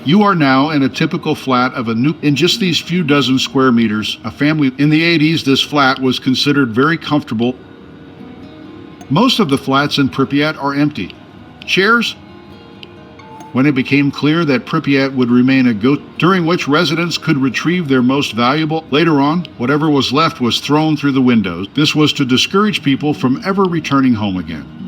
You are now in a typical flat of a new, in just these few dozen square meters. A family in the 80s, this flat was considered very comfortable. Most of the flats in Pripyat are empty. Chairs? When it became clear that Pripyat would remain a ghost, during which residents could retrieve their most valuable, later on, whatever was left was thrown through the windows. This was to discourage people from ever returning home again.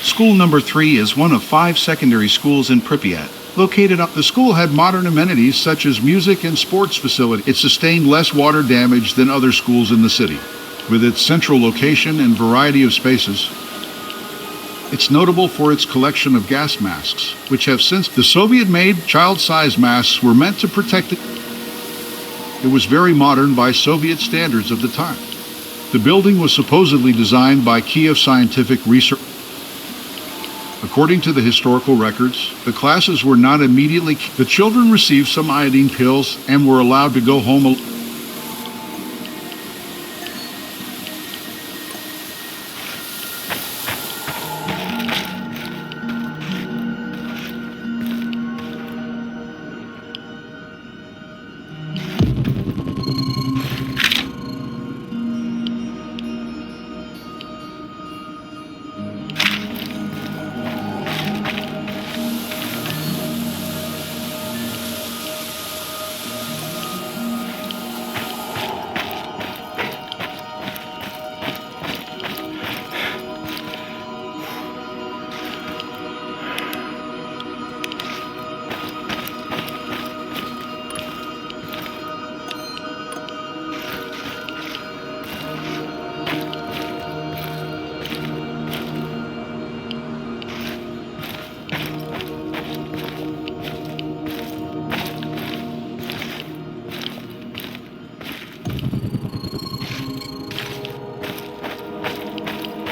School number 3 is one of 5 secondary schools in Pripyat. Located up, the school had modern amenities such as music and sports facilities. It sustained less water damage than other schools in the city. With its central location and variety of spaces, it's notable for its collection of gas masks, which have since the Soviet-made child-sized masks were meant to protect it. It was very modern by Soviet standards of the time. The building was supposedly designed by Kiev Scientific Research. According to the historical records, the classes were not immediately. The children received some iodine pills and were allowed to go home.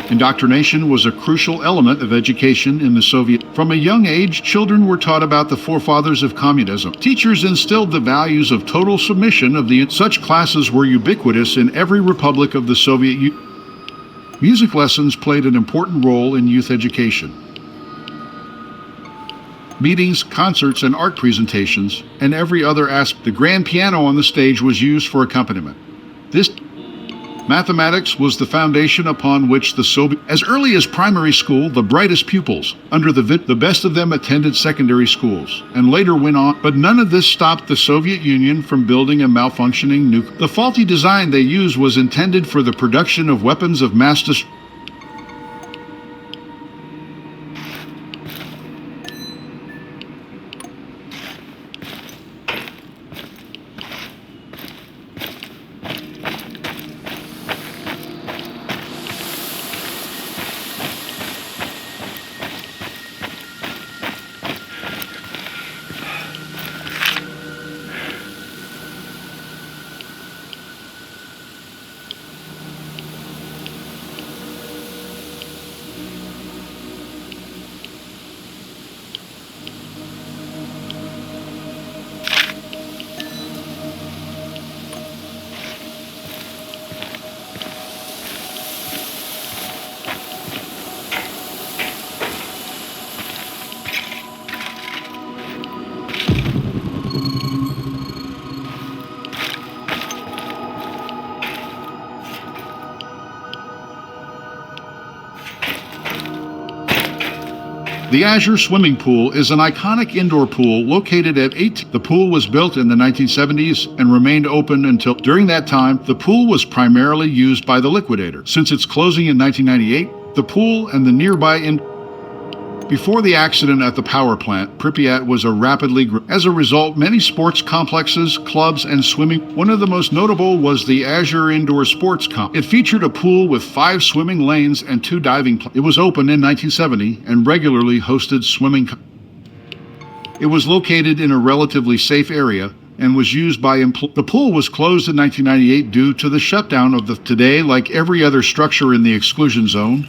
Indoctrination was a crucial element of education in the Soviet. From a young age, children were taught about the forefathers of communism. Teachers instilled the values of total submission of the. Such classes were ubiquitous in every republic of the Soviet Union. Music lessons played an important role in youth education. Meetings, concerts, and art presentations, and every other aspect. The grand piano on the stage was used for accompaniment. This mathematics was the foundation upon which the Soviet, as early as primary school, the brightest pupils, under the best of them attended secondary schools, and later went on, but none of this stopped the Soviet Union from building a malfunctioning nuclear. The faulty design they used was intended for the production of weapons of mass destruction. The Azure Swimming Pool is an iconic indoor pool located at 8. The pool was built in the 1970s and remained open until during that time. The pool was primarily used by the liquidator. Since its closing in 1998, the pool and the nearby before the accident at the power plant, Pripyat was as a result, many sports complexes, clubs, and swimming. One of the most notable was the Azure Indoor Sports Complex. It featured a pool with 5 swimming lanes and 2 diving It was opened in 1970 and regularly hosted swimming. It was located in a relatively safe area and was used by The pool was closed in 1998 due to the shutdown of the today, like every other structure in the exclusion zone.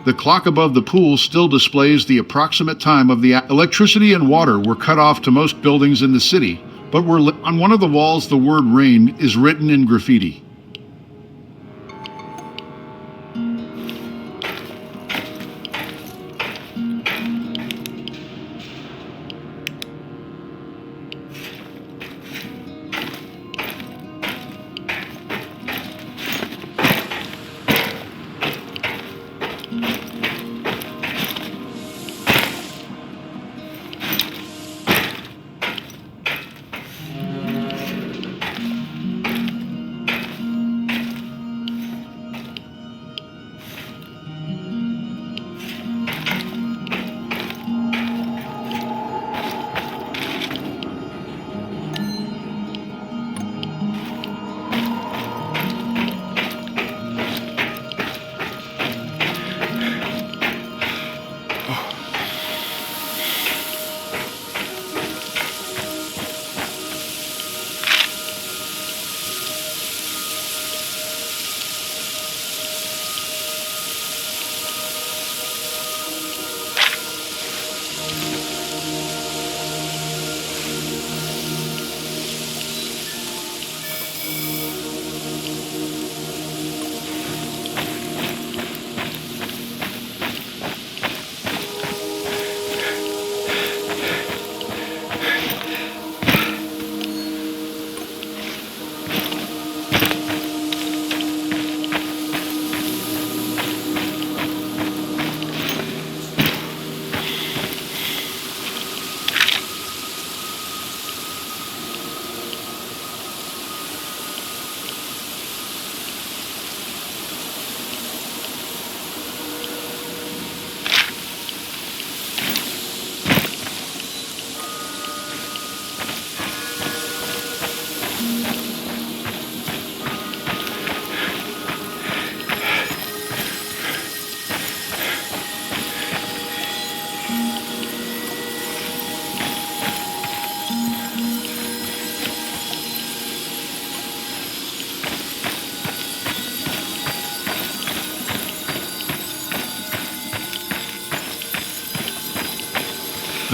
The clock above the pool still displays the approximate time of the electricity and water were cut off to most buildings in the city, but were on one of the walls the word rain is written in graffiti.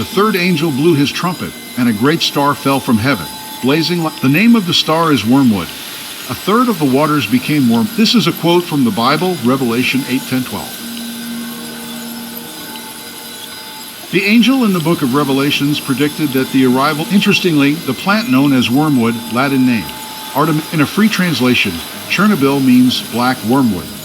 The third angel blew his trumpet, and a great star fell from heaven, blazing like... The name of the star is Wormwood. A third of the waters became worm. This is a quote from the Bible, Revelation 8:10-12. The angel in the book of Revelations predicted that the arrival... Interestingly, the plant known as wormwood, Latin name, in a free translation, Chernobyl means black wormwood.